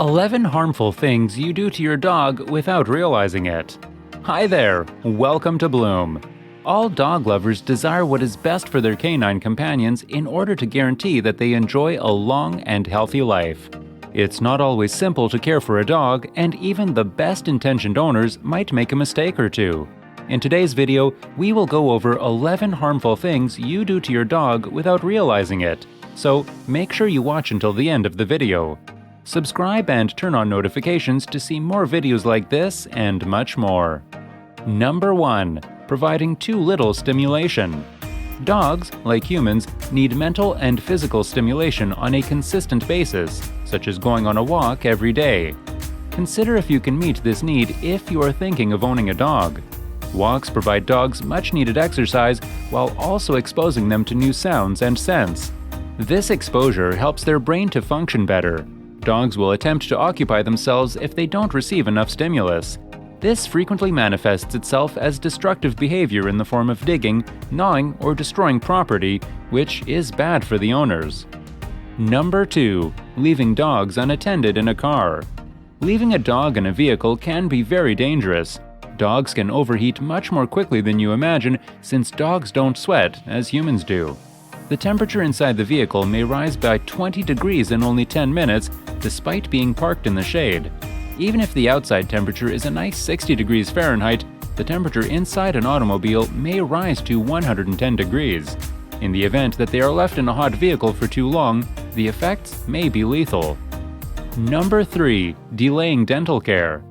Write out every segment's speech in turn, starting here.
11 harmful things you do to your dog without realizing it. Hi there, welcome to Bloom. All dog lovers desire what is best for their canine companions in order to guarantee that they enjoy a long and healthy life. It's not always simple to care for a dog, and even the best-intentioned owners might make a mistake or two. In today's video, we will go over 11 harmful things you do to your dog without realizing it. So make sure you watch until the end of the video. Subscribe and turn on notifications to see more videos like this and much more. Number 1. Providing too little stimulation. Dogs, like humans, need mental and physical stimulation on a consistent basis, such as going on a walk every day. Consider if you can meet this need if you are thinking of owning a dog. Walks provide dogs much-needed exercise while also exposing them to new sounds and scents. This exposure helps their brain to function better. Dogs will attempt to occupy themselves if they don't receive enough stimulus. This frequently manifests itself as destructive behavior in the form of digging, gnawing, or destroying property, which is bad for the owners. Number 2. Leaving dogs unattended in a car. Leaving a dog in a vehicle can be very dangerous. Dogs can overheat much more quickly than you imagine, since dogs don't sweat as humans do. The temperature inside the vehicle may rise by 20 degrees in only 10 minutes, despite being parked in the shade. Even if the outside temperature is a nice 60 degrees Fahrenheit, the temperature inside an automobile may rise to 110 degrees. In the event that they are left in a hot vehicle for too long, the effects may be lethal. Number 3. Delaying dental care.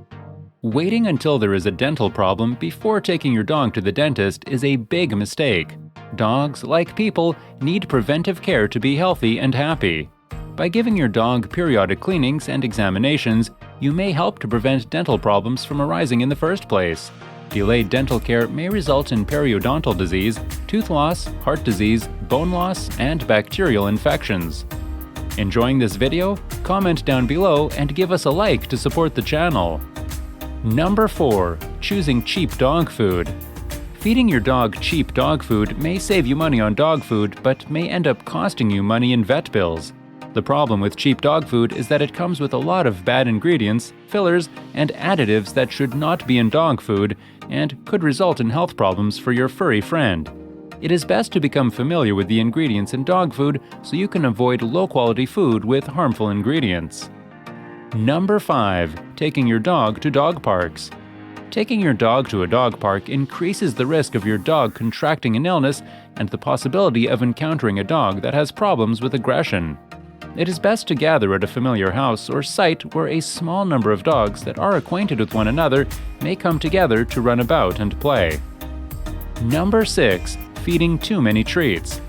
Waiting until there is a dental problem before taking your dog to the dentist is a big mistake. Dogs, like people, need preventive care to be healthy and happy. By giving your dog periodic cleanings and examinations, you may help to prevent dental problems from arising in the first place. Delayed dental care may result in periodontal disease, tooth loss, heart disease, bone loss, and bacterial infections. Enjoying this video? Comment down below and give us a like to support the channel. Number 4. Choosing cheap dog food. Feeding your dog cheap dog food may save you money on dog food, but may end up costing you money in vet bills. The problem with cheap dog food is that it comes with a lot of bad ingredients, fillers, and additives that should not be in dog food and could result in health problems for your furry friend. It is best to become familiar with the ingredients in dog food so you can avoid low-quality food with harmful ingredients. Number 5. Taking your dog to dog parks. Taking your dog to a dog park increases the risk of your dog contracting an illness and the possibility of encountering a dog that has problems with aggression. It is best to gather at a familiar house or site where a small number of dogs that are acquainted with one another may come together to run about and play. Number 6. Feeding too many treats.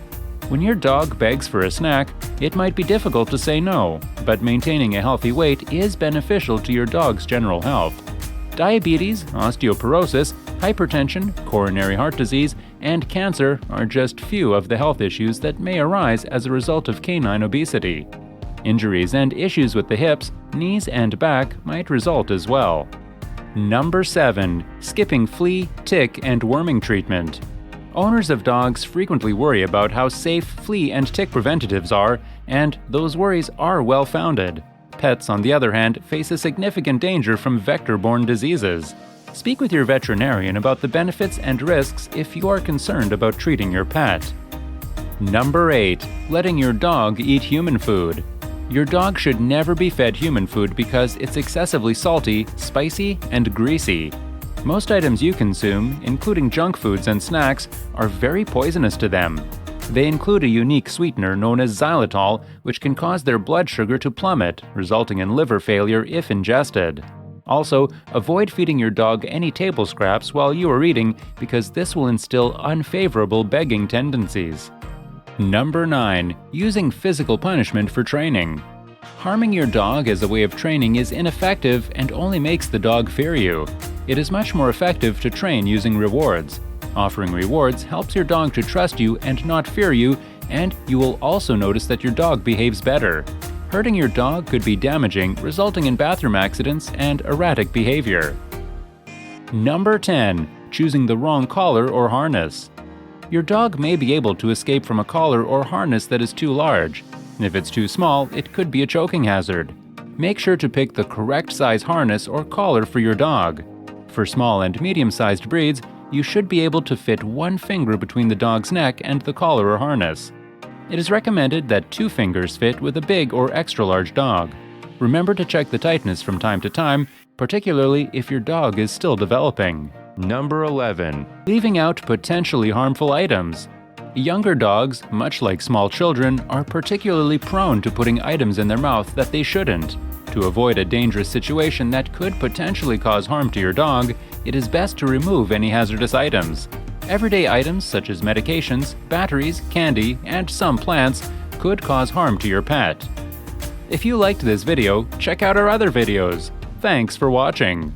When your dog begs for a snack, it might be difficult to say no, but maintaining a healthy weight is beneficial to your dog's general health. Diabetes, osteoporosis, hypertension, coronary heart disease, and cancer are just few of the health issues that may arise as a result of canine obesity. Injuries and issues with the hips, knees, and back might result as well. Number 7. Skipping flea, tick, and worming treatment. Owners of dogs frequently worry about how safe flea and tick preventatives are, and those worries are well-founded. Pets, on the other hand, face a significant danger from vector-borne diseases. Speak with your veterinarian about the benefits and risks if you are concerned about treating your pet. Number 8. Letting your dog eat human food. Your dog should never be fed human food because it's excessively salty, spicy, and greasy. Most items you consume, including junk foods and snacks, are very poisonous to them. They include a unique sweetener known as xylitol, which can cause their blood sugar to plummet, resulting in liver failure if ingested. Also, avoid feeding your dog any table scraps while you are eating because this will instill unfavorable begging tendencies. Number 9. Using physical punishment for training. Harming your dog as a way of training is ineffective and only makes the dog fear you. It is much more effective to train using rewards. Offering rewards helps your dog to trust you and not fear you, and you will also notice that your dog behaves better. Hurting your dog could be damaging, resulting in bathroom accidents and erratic behavior. Number 10. Choosing the wrong collar or harness. Your dog may be able to escape from a collar or harness that is too large. If it's too small, it could be a choking hazard. Make sure to pick the correct size harness or collar for your dog. For small and medium-sized breeds, you should be able to fit one finger between the dog's neck and the collar or harness. It is recommended that 2 fingers fit with a big or extra-large dog. Remember to check the tightness from time to time, particularly if your dog is still developing. Number 11. Leaving out potentially harmful items. Younger dogs, much like small children, are particularly prone to putting items in their mouth that they shouldn't. To avoid a dangerous situation that could potentially cause harm to your dog, it is best to remove any hazardous items. Everyday items such as medications, batteries, candy, and some plants could cause harm to your pet. If you liked this video, check out our other videos. Thanks for watching.